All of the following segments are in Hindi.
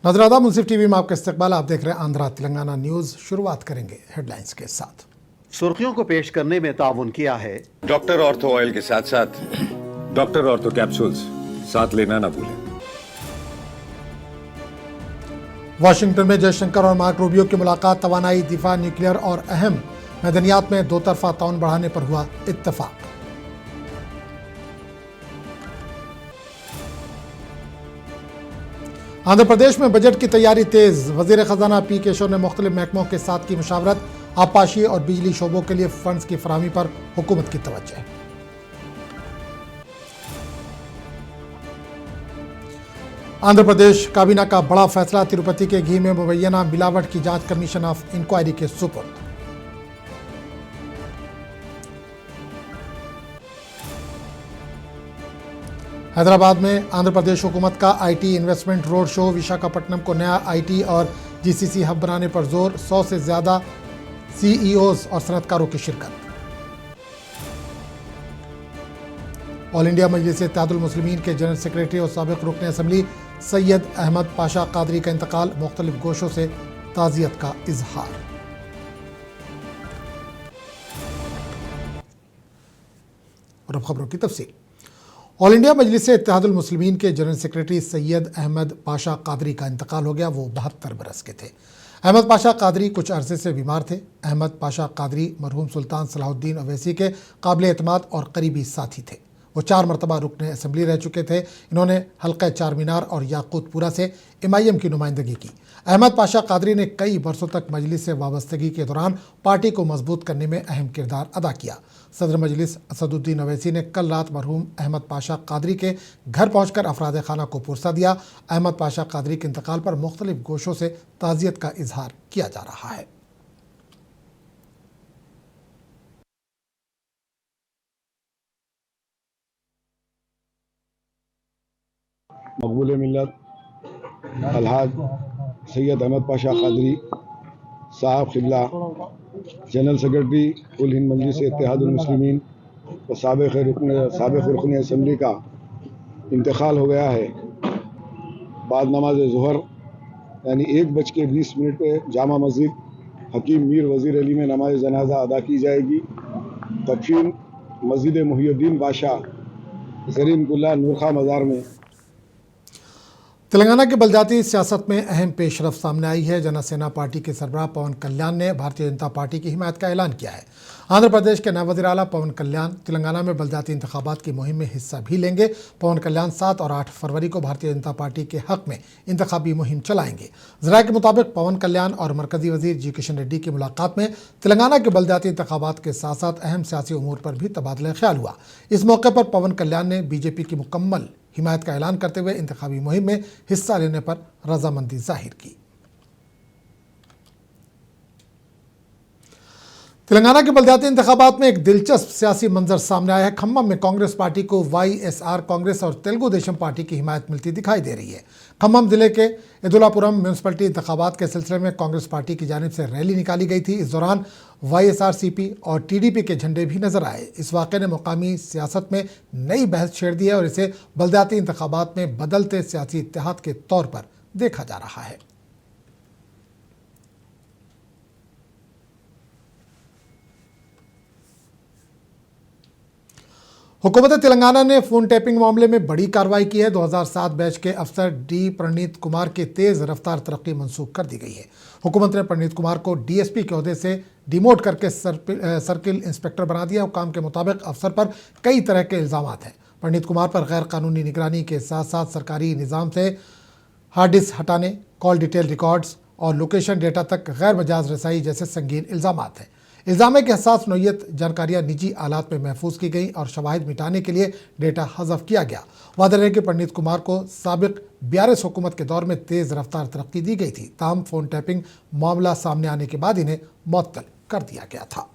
नजरादा मुंसिफ टीवी में आपका इस्तकबाल। आप देख रहे हैं आंध्रा तेलंगाना न्यूज। शुरुआत करेंगे हेडलाइंस के साथ। सुर्खियों को पेश करने में ताउन किया है डॉक्टर ऑर्थो ऑयल के साथ साथ डॉक्टर ऑर्थो कैप्सूल्स साथ लेना ना भूलें। वाशिंगटन में जयशंकर और मार्क रूबियो की मुलाकात। तवानाई, दिफा, न्यूक्लियर और अहम मैदानियात में दो तरफा ताउन बढ़ाने पर हुआ इत्तफाक। आंध्र प्रदेश में बजट की तैयारी तेज। वजीर खजाना पी केशव ने मुख्तलिफ महकमों के साथ की मुशावरत। आबपाशी और बिजली शोबों के लिए फंड्स की फराहमी पर हुकूमत की तवज्जो। आंध्र प्रदेश काबीना का बड़ा फैसला। तिरुपति के घी में मुबैना मिलावट की जांच कमीशन ऑफ इंक्वायरी के सुपुर्द। हैदराबाद में आंध्र प्रदेश हुकूमत का IT investment road show. Visakhapatnam को नया आईटी और जीसीसी हब बनाने पर जोर। 100 से ज्यादा सीईओज और सनतकारों की शिरकत। ऑल इंडिया मजलिस इत्तेहादुल मुस्लिमीन के जनरल सेक्रेटरी और साबिक रुकन असम्बली सैयद अहमद पाशा कादरी का इंतकाल। मुख्तलिफ गोशों से ताज़ियत का इजहार। और अब खबरों की तफसील। ऑल इंडिया मजलिस इत्तेहादुल मुस्लिमीन के जनरल सेक्रेटरी सैयद अहमद पाशा कादरी का इंतकाल हो गया। वो 72 बरस के थे। अहमद पाशा कादरी कुछ अरसे से बीमार थे। अहमद पाशा कादरी मरहूम सुल्तान सलाहुद्दीन अवैसी के काबिल एतमाद और करीबी साथी थे। वो 4 मरतबा रुकन असम्बली रह चुके थे। इन्होंने हल्का चार मीनार और याकूतपुरा से MIM की नुमाइंदगी की। अहमद पाशा कादरी ने कई बरसों तक मजलिस से वाबस्तगी के दौरान पार्टी को मजबूत करने में अहम किरदार अदा किया। सदर मजलिस असदुद्दीन अवैसी ने कल रात मरहूम अहमद पाशा कादरी के घर पहुंचकर अफराद खाना को पुरसा दिया। अहमद पाशा कादरी के इंतकाल पर मुख्तलिफ गोशों से ताज़ियत का इजहार किया जा रहा है। मकबूल मिल्लत अलहाज सैयद अहमद पाशा कादरी साहब क़िबला जनरल सेक्रेटरी कुल हिंद मजलिस इत्तेहादुल मुस्लिमीन और साबिक़ रुकन असम्बली का इंतकाल हो गया है। बाद नमाज ज़ोहर यानी 1:20 पे जामा मस्जिद हकीम मीर वज़ीर अली में नमाज जनाजा अदा की जाएगी। तदफीन मस्जिद मुहियुद्दीन बादशाह ज़रीन कुल्ला नूरखा मज़ार में। तेलंगाना की बलदाती सियासत में अहम पेशरफ सामने आई है। जनसेना पार्टी के सरबराह पवन कल्याण ने भारतीय जनता पार्टी की हिमायत का ऐलान किया है। आंध्र प्रदेश के नायब वज़ीर आला पवन कल्याण तेलंगाना में बलदाती इंतखाबात की मुहिम में हिस्सा भी लेंगे। पवन कल्याण 7 और 8 फरवरी को भारतीय जनता पार्टी के हक में इंतखाबी मुहिम चलाएंगे। ज़राए के मुताबिक पवन कल्याण और मरकजी वज़ीर जी किशन रेड्डी की मुलाकात में तेलंगाना के बलदाती इंतखाबात के साथ साथ अहम सियासी उमूर पर भी तबादला ख्याल हुआ। इस मौके पर पवन कल्याण ने बीजेपी की मुकम्मल हिमायत का ऐलान करते हुए इंतखाबी मुहिम में हिस्सा लेने पर रजामंदी जाहिर की। तेलंगाना के बलदियाती इंतखाबात में एक दिलचस्प सियासी मंजर सामने आया है। खम्मम में कांग्रेस पार्टी को YSR कांग्रेस और तेलुगु देशम पार्टी की हिमायत मिलती दिखाई दे रही है। खम्मम जिले के यदुलापुरम म्यूनसिपलिटी इंतखाबात के सिलसिले में कांग्रेस पार्टी की जानिब से रैली निकाली गई थी। इस दौरान YSR-CP और TDP के झंडे भी नजर आए। इस वाक़े ने मुकामी सियासत में नई बहस छेड़ दी है और इसे बलदियाती इंतखाबात में बदलते सियासी इत्तेहाद के तौर पर देखा जा रहा है। हुकूमत तेलंगाना ने फ़ोन टैपिंग मामले में बड़ी कार्रवाई की है। 2007 बैच के अफसर डी प्रणीत कुमार की तेज़ रफ्तार तरक्की मनसूख कर दी गई है। हुकूमत ने प्रणीत कुमार को DSP के ओहदे से डिमोट करके सर्किल इंस्पेक्टर बना दिया। हुकाम के मुताबिक अफसर पर कई तरह के इल्ज़ाम हैं। प्रणीत कुमार पर गैर कानूनी निगरानी के साथ साथ सरकारी निज़ाम से हार्ड डिस्क हटाने, कॉल डिटेल रिकॉर्ड्स और लोकेशन डेटा तक गैर मजाज रसाई जैसे संगीन इल्ज़ाम हैं। इल्ज़ाम है कि हसास नौयत जानकारियाँ निजी आलात में महफूज की गई और शवाहिद मिटाने के लिए डेटा हज़फ किया गया। वादे है कि पंडित कुमार को साबिक BRS हुकूमत के दौर में तेज़ रफ्तार तरक्की दी गई थी। ताहम फ़ोन टैपिंग मामला सामने आने के बाद इन्हें मुअत्तल कर दिया गया था।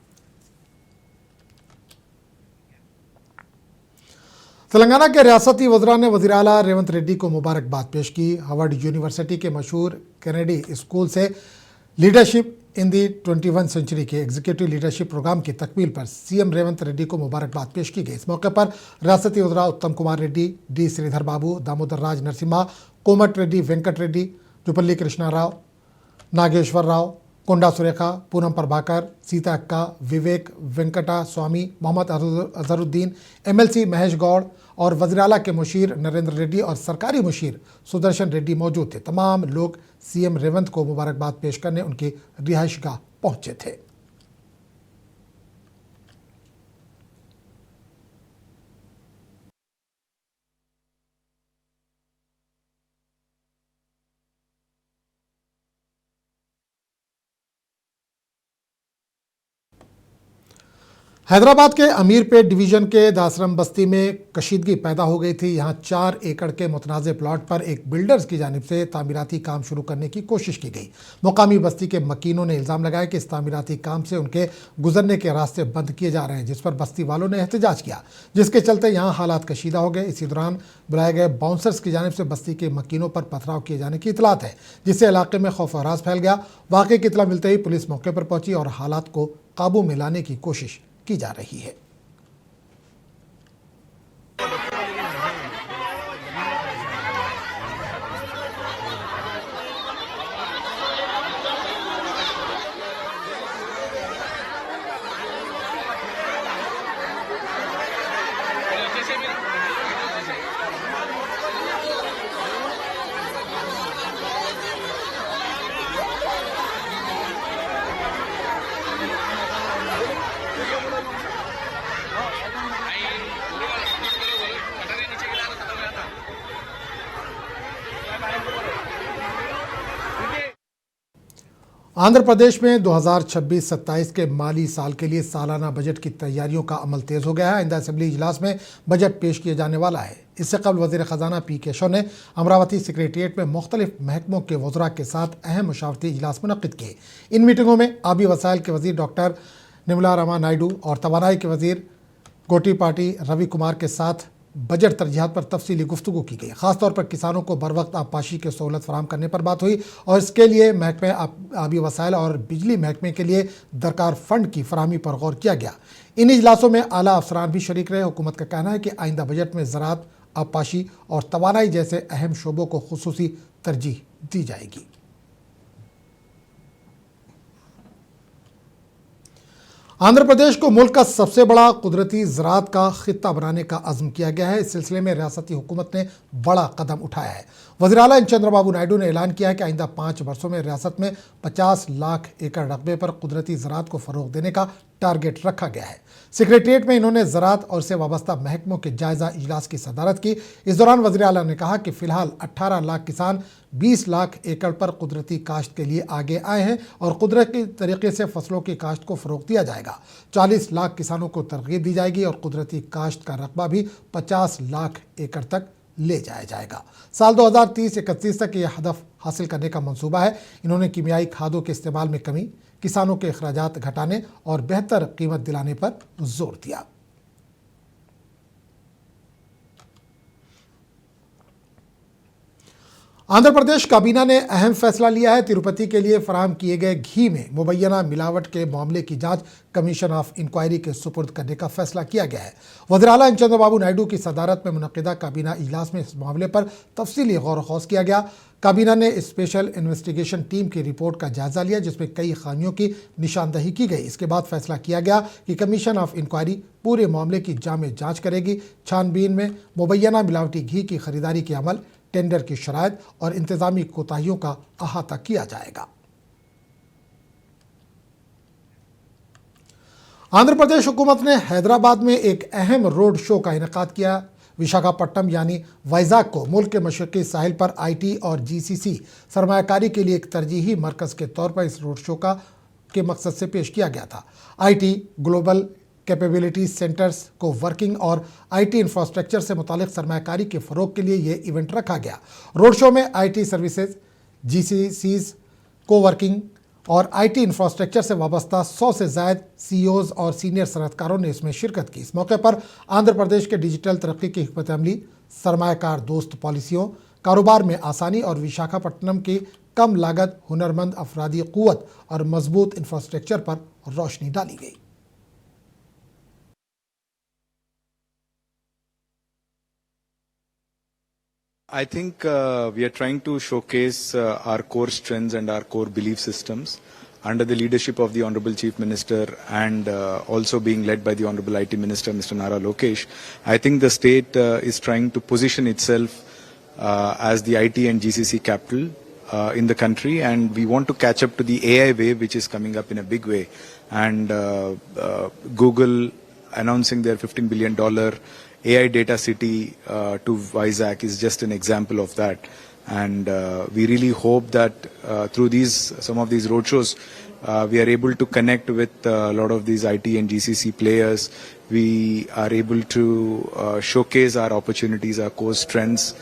तेलंगाना के रियासती वज़रा ने वज़ीर आला रेवंत रेड्डी को मुबारकबाद पेश की। हार्वर्ड यूनिवर्सिटी के मशहूर कैनेडी स्कूल से लीडरशिप इन दी 21 सेंचुरी के एग्जीक्यूटिव लीडरशिप प्रोग्राम की तकमील पर CM रेवंत रेड्डी को मुबारकबाद पेश की गई। इस मौके पर रियासती वज़रा उत्तम कुमार रेड्डी, D श्रीधर बाबू, दामोदर राज नरसिम्हा, कोमट रेड्डी, वेंकट रेड्डी, जुपल्ली कृष्णा राव, नागेश्वर राव, कोंडा सुरेखा, पूनम प्रभाकर, सीता अक्का, विवेक वेंकटा स्वामी, मोहम्मद अजहरुद्दीन, एमएलसी महेश गौड़ और वज़ीर-ए-आला के मुशीर नरेंद्र रेड्डी और सरकारी मुशीर सुदर्शन रेड्डी मौजूद थे। तमाम लोग सीएम रेवंत को मुबारकबाद पेश करने उनकी रिहाइशगाह पहुंचे थे। हैदराबाद के अमीरपेट डिवीजन के दासरम बस्ती में कशीदगी पैदा हो गई थी। यहां 4 एकड़ के मुतनाज़ प्लॉट पर एक बिल्डर्स की जानिब से तामीराती काम शुरू करने की कोशिश की गई। मुकामी बस्ती के मकीनों ने इल्ज़ाम लगाया कि इस तामीराती काम से उनके गुजरने के रास्ते बंद किए जा रहे हैं, जिस पर बस्ती वालों ने एहतजाज किया, जिसके चलते यहाँ हालात कशीदा हो गए। इसी दौरान बुलाए गए बाउंसर्स की जानिब से बस्ती के मकीनों पर पथराव किए जाने की इतलात है, जिससे इलाके में खौफ और राज फैल गया। वाक़े की इतला मिलते ही पुलिस मौके पर पहुंची और हालात को काबू में लाने की कोशिश की जा रही है। आंध्र प्रदेश में 2026-27 के माली साल के लिए सालाना बजट की तैयारियों का अमल तेज हो गया है। आइंदा असेंबली इजलास में बजट पेश किए जाने वाला है। इससे कबल वज़ीर ख़जाना पी केशव ने अमरावती सेक्रेटेरिएट में मुख्तलिफ महकमों के वज़रा के साथ अहम मशावरती इजलास मुनक़्क़िद किए। इन मीटिंगों में आबी वसाइल के वज़ीर डॉक्टर निर्मला रामा नायडू और तवानाई के वज़ीर गोटीपाटी रवि कुमार के साथ बजट तरजीहात पर तफसीली गुफ्तगू की गई। खासतौर पर किसानों को बर वक्त आबपाशी की सहूलत फराहम करने पर बात हुई और इसके लिए महकमे आबी वसाइल और बिजली महकमे के लिए दरकार फंड की फराहमी पर गौर किया गया। इन इजलासों में आला अफसरान भी शरीक रहे। हुकूमत का कहना है कि आइंदा बजट में ज़राअत, आबपाशी और तवानाई जैसे अहम शोबों को खुसूसी तरजीह दी जाएगी। आंध्र प्रदेश को मुल्क का सबसे बड़ा कुदरती ज़राअत का खित्ता बनाने का अज़्म किया गया है। इस सिलसिले में रियासती हुकूमत ने बड़ा कदम उठाया है। वज़ीर-ए-आला एन चंद्रबाबू नायडू ने ऐलान किया है कि आइंदा 5 वर्षों में रियासत में 50 लाख एकड़ रकबे पर कुदरती ज़राअत को फ़रोग़ देने का टारगेट रखा गया है। सेक्रेटेरिएट में इन्होंने ज़राअत और इससे वाबस्ता महकमों के जायज़ा इजलास की सदारत की। इस दौरान वज़ीर-ए-आला ने कहा कि फ़िलहाल 18 लाख किसान 20 लाख एकड़ पर कुदरती काश्त के लिए आगे आए हैं और कुदरती तरीके से फसलों की काश्त को फ़रोग़ दिया जाएगा। 40 लाख किसानों को तरगीब दी जाएगी और कुदरती काश्त का रकबा भी 50 लाख एकड़ तक ले जाया जाएगा। साल 2030-31 तक यह हदफ हासिल करने का मंसूबा है। इन्होंने कीमियाई खादों के इस्तेमाल में कमी, किसानों के अखराजात घटाने और बेहतर कीमत दिलाने पर जोर दिया। आंध्र प्रदेश काबीना ने अहम फैसला लिया है। तिरुपति के लिए फराहम किए गए घी में मुबैना मिलावट के मामले की जांच कमीशन ऑफ इंक्वायरी के सुपुर्द करने का फैसला किया गया है। वज़ीर-ए-आला एन चंद्रबाबू नायडू की सदारत में मुनक़्क़िदा काबीना इजलास में इस मामले पर तफसीली गौर ख़ौस किया गया। काबीना ने स्पेशल इन्वेस्टिगेशन टीम की रिपोर्ट का जायज़ा लिया, जिसमें कई खामियों की निशानदही की गई। इसके बाद फैसला किया गया कि कमीशन ऑफ इंक्वायरी पूरे मामले की जामे जाँच करेगी। छानबीन में मुबैना मिलावटी घी की खरीदारी के अमल, टेंडर की शराइत और इंतजामी कोताहियों का अहाता किया जाएगा। आंध्र प्रदेश हुकूमत ने हैदराबाद में एक अहम रोड शो का इनेकाद किया। विशाखापट्टनम यानी वाइजाग को मुल्क के मशरकी साहिल पर आईटी और जीसीसी सरमायाकारी के लिए एक तरजीही मरकज़ के तौर पर इस रोड शो के मकसद से पेश किया गया था। आईटी ग्लोबल कैपेबिलिटी सेंटर्स को वर्किंग और आईटी इंफ्रास्ट्रक्चर से मुतालिक सरमायाकारी के फ़रोग के लिए यह इवेंट रखा गया। रोड शो में आईटी सर्विसेज, जीसीसीज, को वर्किंग और आईटी इंफ्रास्ट्रक्चर से वाबस्ता 100 से ज़ायद सीईओज़ और सीनियर सनअतकारों ने इसमें शिरकत की। इस मौके पर आंध्र प्रदेश के डिजिटल तरक्की की हिकमत अमली, सरमायाकार दोस्त पॉलिसियों, कारोबार में आसानी और विशाखापट्टनम की कम लागत, हुनरमंद अफरादी क़ुव्वत और मजबूत इंफ्रास्ट्रक्चर पर रोशनी डाली गई। I think we are trying to showcase our core strengths and our core belief systems under the leadership of the Honorable Chief Minister and also being led by the Honorable IT Minister, Mr. Nara Lokesh. I think the state is trying to position itself as the IT and GCC capital in the country, and we want to catch up to the AI wave, which is coming up in a big way. And Google announcing their $15 billion AI data city to Vizag is just an example of that. And we really hope that through some of these roadshows, we are able to connect with a lot of these IT and GCC players. We are able to showcase our opportunities, our core strengths,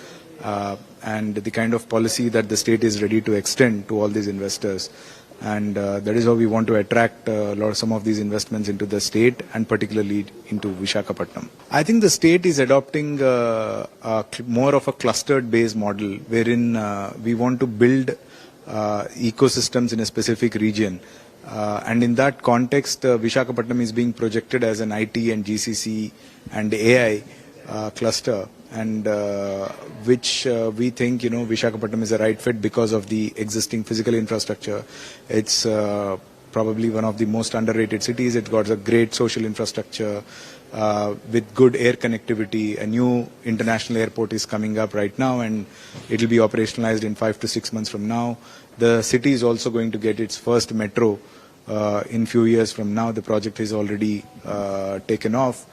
and the kind of policy that the state is ready to extend to all these investors. And that is how we want to attract some of these investments into the state and particularly into Visakhapatnam. I think the state is adopting more of a clustered based model wherein we want to build ecosystems in a specific region. And in that context, Visakhapatnam is being projected as an IT and GCC and AI cluster, and which we think, Visakhapatnam is a right fit because of the existing physical infrastructure. It's probably one of the most underrated cities. It's got a great social infrastructure with good air connectivity. A new international airport is coming up right now, and it will be operationalized in 5 to 6 months from now. The city is also going to get its first metro in few years from now. The project is already taken off.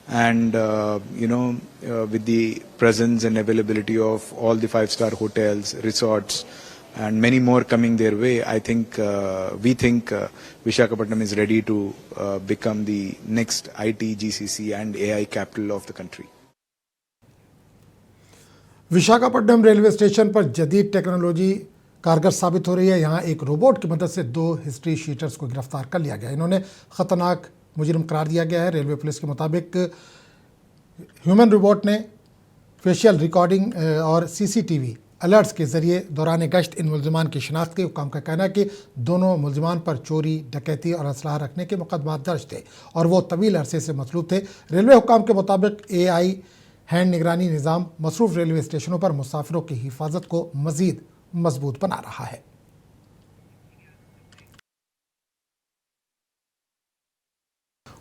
And, with the presence and availability of all the 5-star hotels, resorts, and many more coming their way, I think, we think Visakhapatnam is ready to become the next IT, GCC and AI capital of the country. Visakhapatnam railway station पर जदीद टेक्नोलॉजी कारगर साबित हो रही है। यहाँ एक रोबोट की मदद से 2 हिस्ट्री शीटर्स को गिरफ्तार कर लिया गया। इन्होंने खतरनाक मुजरिम करार दिया गया है। रेलवे पुलिस के मुताबिक ह्यूमन रोबोट ने फेशियल रिकॉर्डिंग और सीसीटीवी अलर्ट्स के जरिए दौरान गश्त इन मुलजिमान की शिनाख्त की। हुकाम का कहना है कि दोनों मुलजिमान पर चोरी, डकैती और असलाह रखने के मुकदमा दर्ज थे और वो तवील अरसे से मसलूब थे। रेलवे हुकाम के मुताबिक AI हैंड निगरानी निज़ाम मसरूफ़ रेलवे स्टेशनों पर मुसाफिरों की हिफाजत को मज़ीद मजबूत बना रहा है।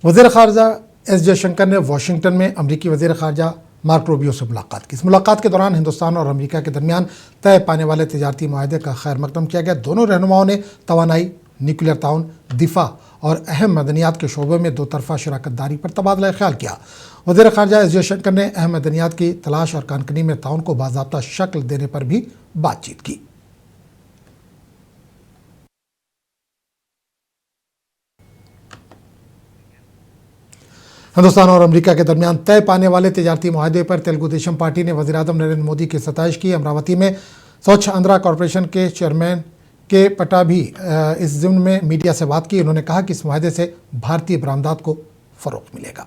वज़ीर ख़ारजा एस जयशंकर ने वाशिंगटन में अमरीकी वज़ीर ख़ारजा मार्क रूबियो से मुलाकात की। इस मुलाकात के दौरान हिंदुस्तान और अमरीका के दरमियान तय पाने वाले तजारती माहदे का खैर मकदम किया गया। दोनों रहनुमाओं ने तवानाई, न्यूक्लियर ताउन, दिफा और अहम मदनियात के शोबे में 2 तरफ़ा शराकत दारी पर तबादला ख्याल किया। वज़ीर ख़ारजा एस जयशंकर ने अहम मदनियात की तलाश और कानकनी में ताउन को बाज़ाब्ता शक्ल देने पर भी बातचीत की। हिंदुस्तान और अमेरिका के दरमियान तय पाने वाले तजारती माहदे पर तेलुगु देशम पार्टी ने वज़ीर-ए-आज़म नरेंद्र मोदी की सताइश की। अमरावती में स्वच्छ आंध्रा कॉरपोरेशन के चेयरमैन के पटाभी इस ज़िम्न में मीडिया से बात की। उन्होंने कहा कि इस माहदे से भारतीय बरामदात को फ़रोग़ मिलेगा।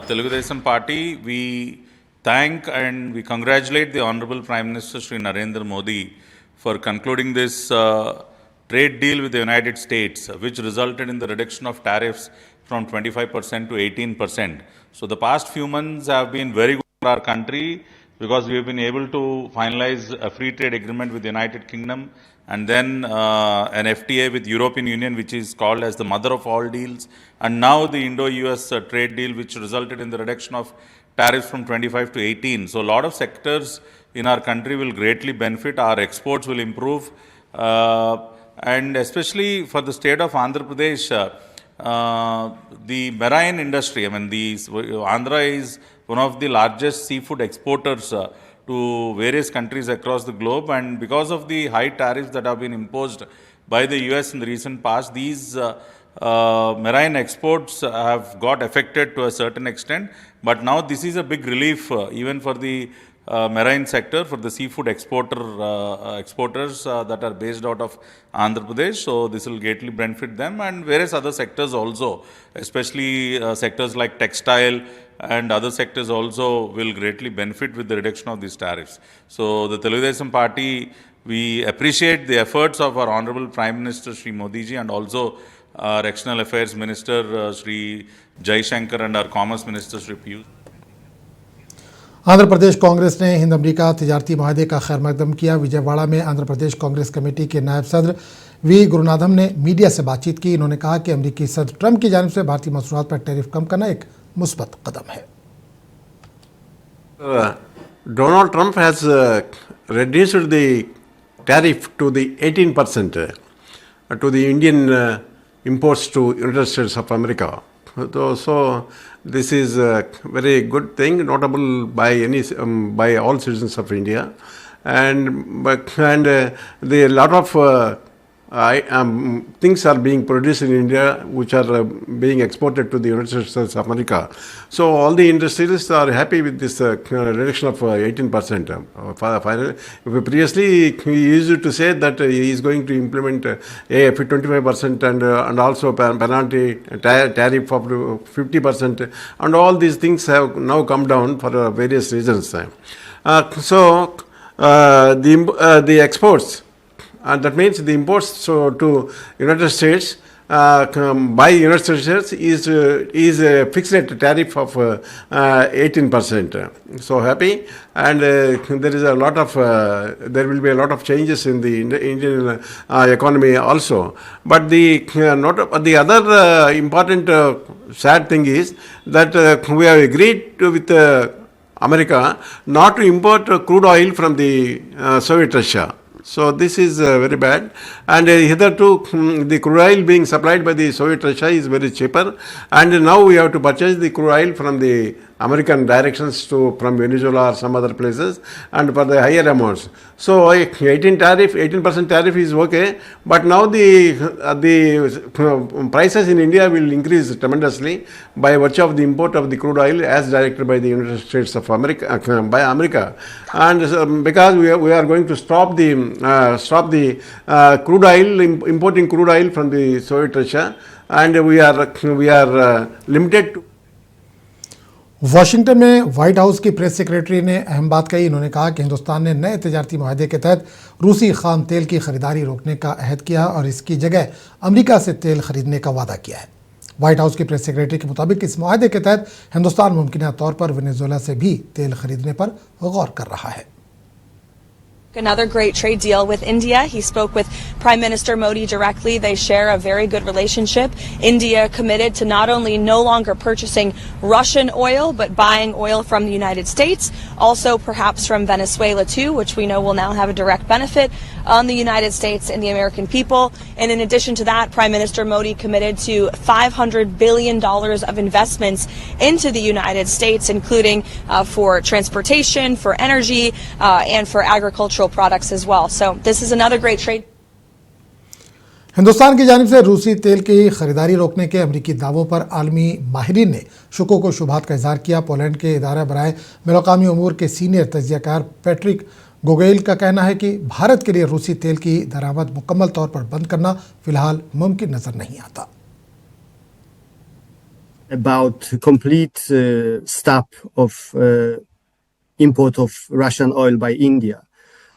Telugu Desam Party, we thank and we congratulate the Honorable Prime Minister Shri Narendra Modi for concluding this trade deal with the United States, which resulted in the reduction of tariffs from 25% to 18%. So the past few months have been very good for our country because we have been able to finalize a free trade agreement with the United Kingdom and then an FTA with European Union, which is called as the mother of all deals, and now the Indo-US trade deal, which resulted in the reduction of tariffs from 25 to 18. So a lot of sectors in our country will greatly benefit. Our exports will improve, and especially for the state of Andhra Pradesh, the marine industry, Andhra is one of the largest seafood exporters to various countries across the globe, and because of the high tariffs that have been imposed by the US in the recent past, these marine exports have got affected to a certain extent. But now this is a big relief even for the marine sector, for the seafood exporters that are based out of Andhra Pradesh. So this will greatly benefit them and various other sectors also, especially sectors like textile and other sectors also will greatly benefit with the reduction of these tariffs. So the Telugu Desam Party, we appreciate the efforts of our Honorable Prime Minister Shri Modi ji and also our External Affairs Minister Shri Jai Shankar and our Commerce Minister Shri Piyush. Andhra Pradesh Congress ने हिंद अमेरिका तिजारती माहदे का खैर मकदम किया। विजयवाड़ा में आंध्र प्रदेश कांग्रेस कमेटी के नायब सदर वी गुरुनाथम ने मीडिया से बातचीत की। इन्होंने कहा कि अमेरिकी सदर ट्रंप की जानिब से भारतीय मसनूआत पर टैरिफ कम करना एक मुस्बत कदम है। Donald Trump has reduced the tariff to the 18% to the Indian imports to United States of America. So this is a very good thing, notable by all citizens of India, and the lot of things are being produced in India which are being exported to the United States of America. So all the industries are happy with this reduction of 18%. Previously, he used to say that he is going to implement a 25% and also penalty tariff of 50%, and all these things have now come down for various reasons. The exports. That means the imports to United States by United States is a fixed tariff of 18%. So happy, and there is a lot of there will be a lot of changes in the Indian economy also. But the other important sad thing is that we have agreed with America not to import crude oil from the Soviet Russia. So this is very bad, and hitherto the crude oil being supplied by the Soviet Russia is very cheaper, and now we have to purchase the crude oil from the American directions from Venezuela or some other places, and for the higher amounts. So 18% tariff is okay, but now the prices in India will increase tremendously by virtue of the import of the crude oil as directed by the United States of America by America, and because we are going to stop the crude oil importing crude oil from the Soviet Russia, and we are limited to. Washington में व्हाइट हाउस की प्रेस सेक्रेटरी ने अहम बात कही। इन्होंने कहा कि हिंदुस्तान ने नए तिजारती माहदे के तहत रूसी खाम तेल की खरीदारी रोकने का अहद किया और इसकी जगह अमेरिका से तेल खरीदने का वादा किया है। व्हाइट हाउस की प्रेस सेक्रेटरी के मुताबिक इस माहदे के तहत हिंदुस्तान मुमकिन तौर पर वेनेजुएला से भी तेल खरीदने पर गौर कर रहा है। Another great trade deal with India. He spoke with Prime Minister Modi directly. They share a very good relationship. India committed to not only no longer purchasing Russian oil, but buying oil from the United States, also perhaps from Venezuela too, which we know will now have a direct benefit on the United States and the American people. And in addition to that, Prime Minister Modi committed to $500 billion of investments into the United States, including for transportation, for energy, and for agricultural products as well. So this is another great trade. Hindustan की जानिब से रूसी तेल की खरीदारी रोकने के अमरीकी दावों पर आलमी माहिरीन ने शुकों को शुभात का इजहार किया। पोलैंड के इदारा बराए बैनुल-अक़वामी उमूर के सीनियर तज्ज़ियाकार पैट्रिक गोगेल का कहना है कि भारत के लिए रूसी तेल की दरामद मुकम्मल तौर पर बंद करना फिलहाल मुमकिन नजर नहीं आता। About complete stop of import of Russian oil by India.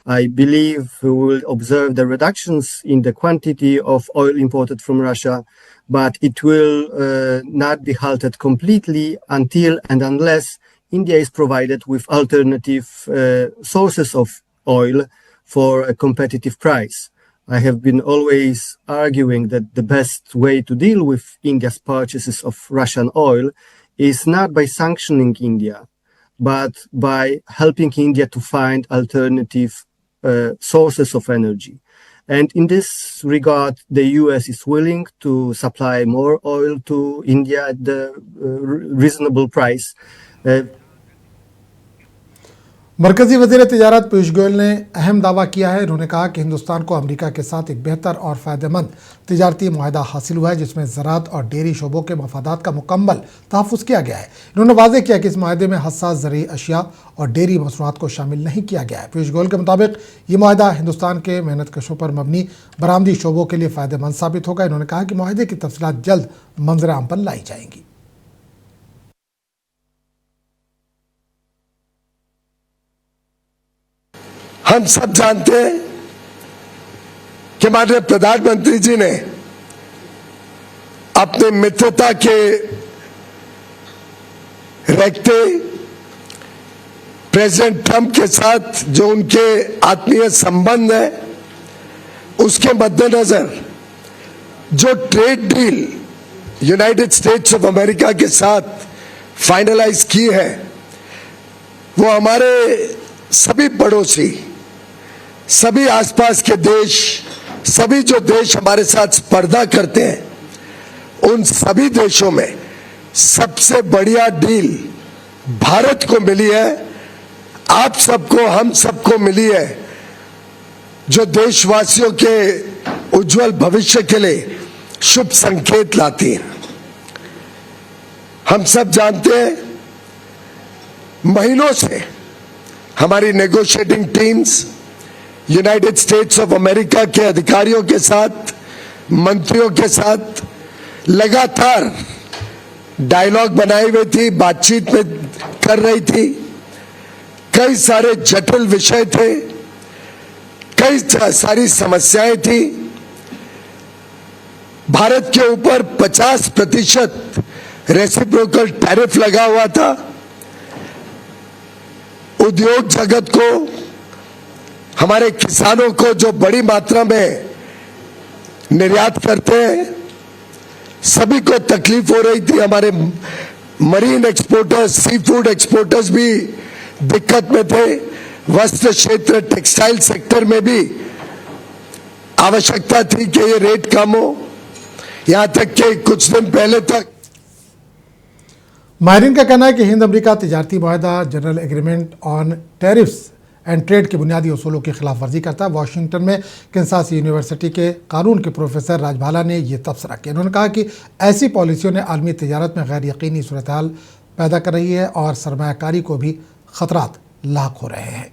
I believe we will observe the reductions in the quantity of oil imported from Russia, but it will not be halted completely until and unless India is provided with alternative sources of oil for a competitive price. I have been always arguing that the best way to deal with India's purchases of Russian oil is not by sanctioning India, but by helping India to find alternative sources of energy. And in this regard, the US is willing to supply more oil to India at the reasonable price. मरकजी वज़ीर तिजारत पीयूष गोयल ने अहम दावा किया है। उन्होंने कहा कि हिंदुस्तान को अमेरिका के साथ एक बेहतर और फ़ायदेमंद तिजारती मुआहदा हासिल हुआ है जिसमें ज़राअत और डेयरी शोबों के मफादात का मुकम्मल तहफ़्फ़ुज़ किया गया है। इन्होंने वाज़ेह किया कि इस मुआहदे में हसास ज़रूरी अशिया और डेयरी मसनूआत को शामिल नहीं किया गया है। पीयूष गोयल के मुताबिक ये मुआहदा हिंदुस्तान के मेहनत कशों पर मबनी बरामदी शोबों के लिए फ़ायदेमंद साबित होगा। इन्होंने कहा कि मुआहदे की तफ़सीलात जल्द मंज़र आम पर लाई जाएंगी। हम सब जानते हैं कि हमारे प्रधानमंत्री जी ने अपने मित्रता के रखते प्रेसिडेंट ट्रंप के साथ जो उनके आत्मीय संबंध है, उसके मद्देनजर जो trade deal United states of America के साथ फाइनलाइज की है, वो हमारे सभी पड़ोसी, सभी आसपास के देश, सभी जो देश हमारे साथ स्पर्धा करते हैं, उन सभी देशों में सबसे बढ़िया डील भारत को मिली है। आप सबको, हम सबको मिली है, जो देशवासियों के उज्जवल भविष्य के लिए शुभ संकेत लाती है। हम सब जानते हैं, महीनों से हमारी negotiating teams United states of America के अधिकारियों के साथ, मंत्रियों के साथ लगातार डायलॉग बनाई हुई थी, बातचीत में कर रही थी। कई सारे जटिल विषय थे, कई सारी समस्याएं थी। भारत के ऊपर 50% रेसिप्रोकल टैरिफ लगा हुआ था। उद्योग जगत को, हमारे किसानों को जो बड़ी मात्रा में निर्यात करते हैं, सभी को तकलीफ हो रही थी। हमारे marine exporters, sea food exporters भी दिक्कत में थे। वस्त्र क्षेत्र, टेक्सटाइल सेक्टर में भी आवश्यकता थी कि ये रेट कम हो। यहां तक कि कुछ दिन पहले तक माहिरीन का कहना है कि हिंद अमेरिका तिजारती मुआहदा general agreement on tariffs and trade के बुनियादी उसूलों की खिलाफ वर्जी करता है। वाशिंगटन में कैंसास यूनिवर्सिटी के कानून के प्रोफेसर राजभाला ने यह तबसरा किया। उन्होंने कहा कि ऐसी पॉलिसियों ने आलमी तिजारत में गैर यकीनी सूरत हाल पैदा कर रही है और सरमायाकारी को भी खतरात लाक हो रहे हैं।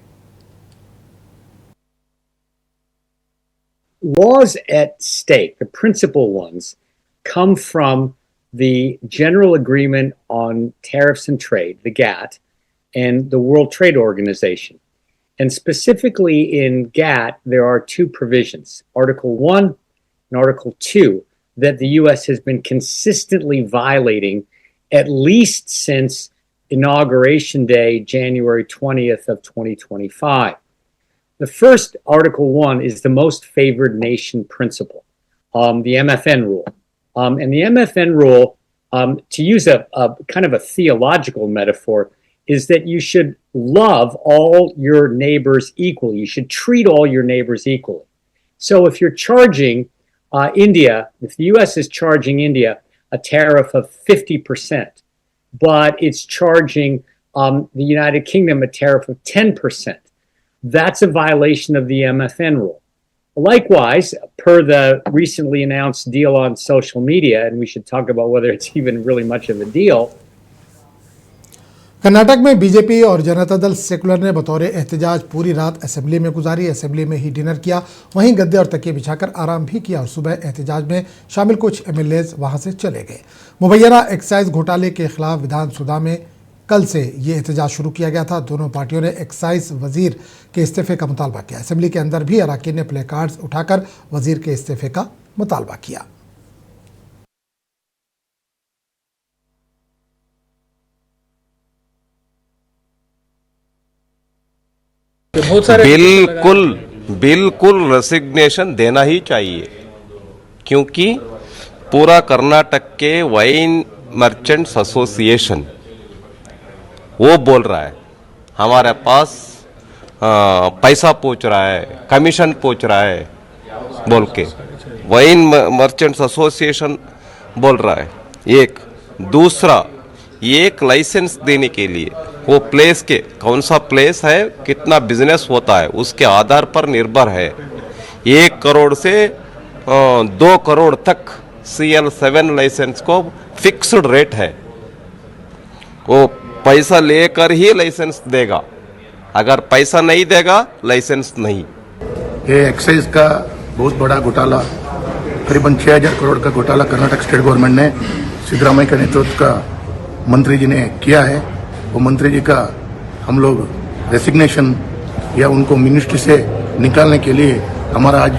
Laws at stake, the principal ones, come from the General Agreement on Tariffs and Trade, the GATT, and the World Trade Organization. And specifically in GATT, there are two provisions, Article 1 and Article 2, that the U.S. has been consistently violating at least since Inauguration Day, January 20th of 2025. The first, Article 1, is the most favored nation principle, the MFN rule. And the MFN rule, to use a kind of a theological metaphor, is that you should love all your neighbors equally. You should treat all your neighbors equally. So if you're charging India, if the U.S. is charging India a tariff of 50%, but it's charging the United Kingdom a tariff of 10%, that's a violation of the MFN rule. Likewise, per the recently announced deal on social media, and we should talk about whether it's even really much of a deal. Karnataka में बीजेपी और जनता दल सेकुलर ने बतौर एहतजाज पूरी रात असेंबली में गुजारी। असेंबली में ही डिनर किया, वहीं गद्दे और तकिए बिछाकर आराम भी किया और सुबह एहतजाज में शामिल कुछ एमएलएज वहां से चले गए। मुबैना एक्साइज घोटाले के खिलाफ विधानसभा में कल से ये एहतजाज शुरू किया गया था। दोनों पार्टियों ने एक्साइज वजीर के इस्तीफे का मुतालबा किया। असेंबली के अंदर भी अराकीन ने प्ले कार्ड्स उठाकर वजीर के इस्तीफे का मुतालबा किया। बिल्कुल रेसिग्नेशन देना ही चाहिए, क्योंकि पूरा कर्नाटक के वाइन मर्चेंट्स एसोसिएशन वो बोल रहा है हमारे पास पैसा पहुंच रहा है, कमीशन पहुंच रहा है बोल के वाइन मर्चेंट्स एसोसिएशन बोल रहा है। एक दूसरा, एक लाइसेंस देने के लिए वो प्लेस के कौन सा प्लेस है, कितना बिजनेस होता है, उसके आधार पर निर्भर है। 1 करोड़ से 2 करोड़ तक CL7 लाइसेंस को फिक्स्ड रेट है। वो पैसा लेकर ही लाइसेंस देगा, अगर पैसा नहीं देगा लाइसेंस नहीं। ये एक्साइज का बहुत बड़ा घोटाला, करीबन 6000 करोड़ का घोटाला कर्नाटक स्टेट गवर्नमेंट ने सिद्धरामैया के नेतृत्व का मंत्री जी ने किया है। वो मंत्री जी का हम लोग रेसिग्नेशन या उनको मिनिस्ट्री से निकालने के लिए हमारा आज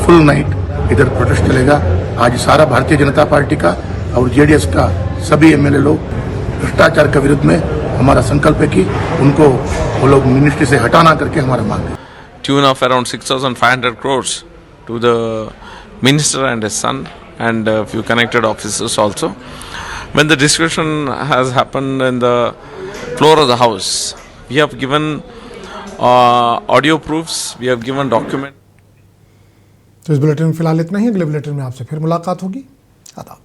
फुल नाइट इधर प्रोटेस्ट चलेगा। आज सारा भारतीय जनता पार्टी का और जेडीएस का सभी एमएलए लोग भ्रष्टाचार के विरुद्ध में हमारा संकल्प है कि उनको वो लोग मिनिस्ट्री से हटाना करके हमारा मांग है। tune of around 6,500 crores to the minister and his son and a few connected officers also. When the discussion has happened in the floor of the house, we have given audio proofs, we have given document. तो इस बुलेटिन में फिलहाल इतना ही। अगले बुलेटिन में आपसे फिर मुलाकात होगी। आदाब।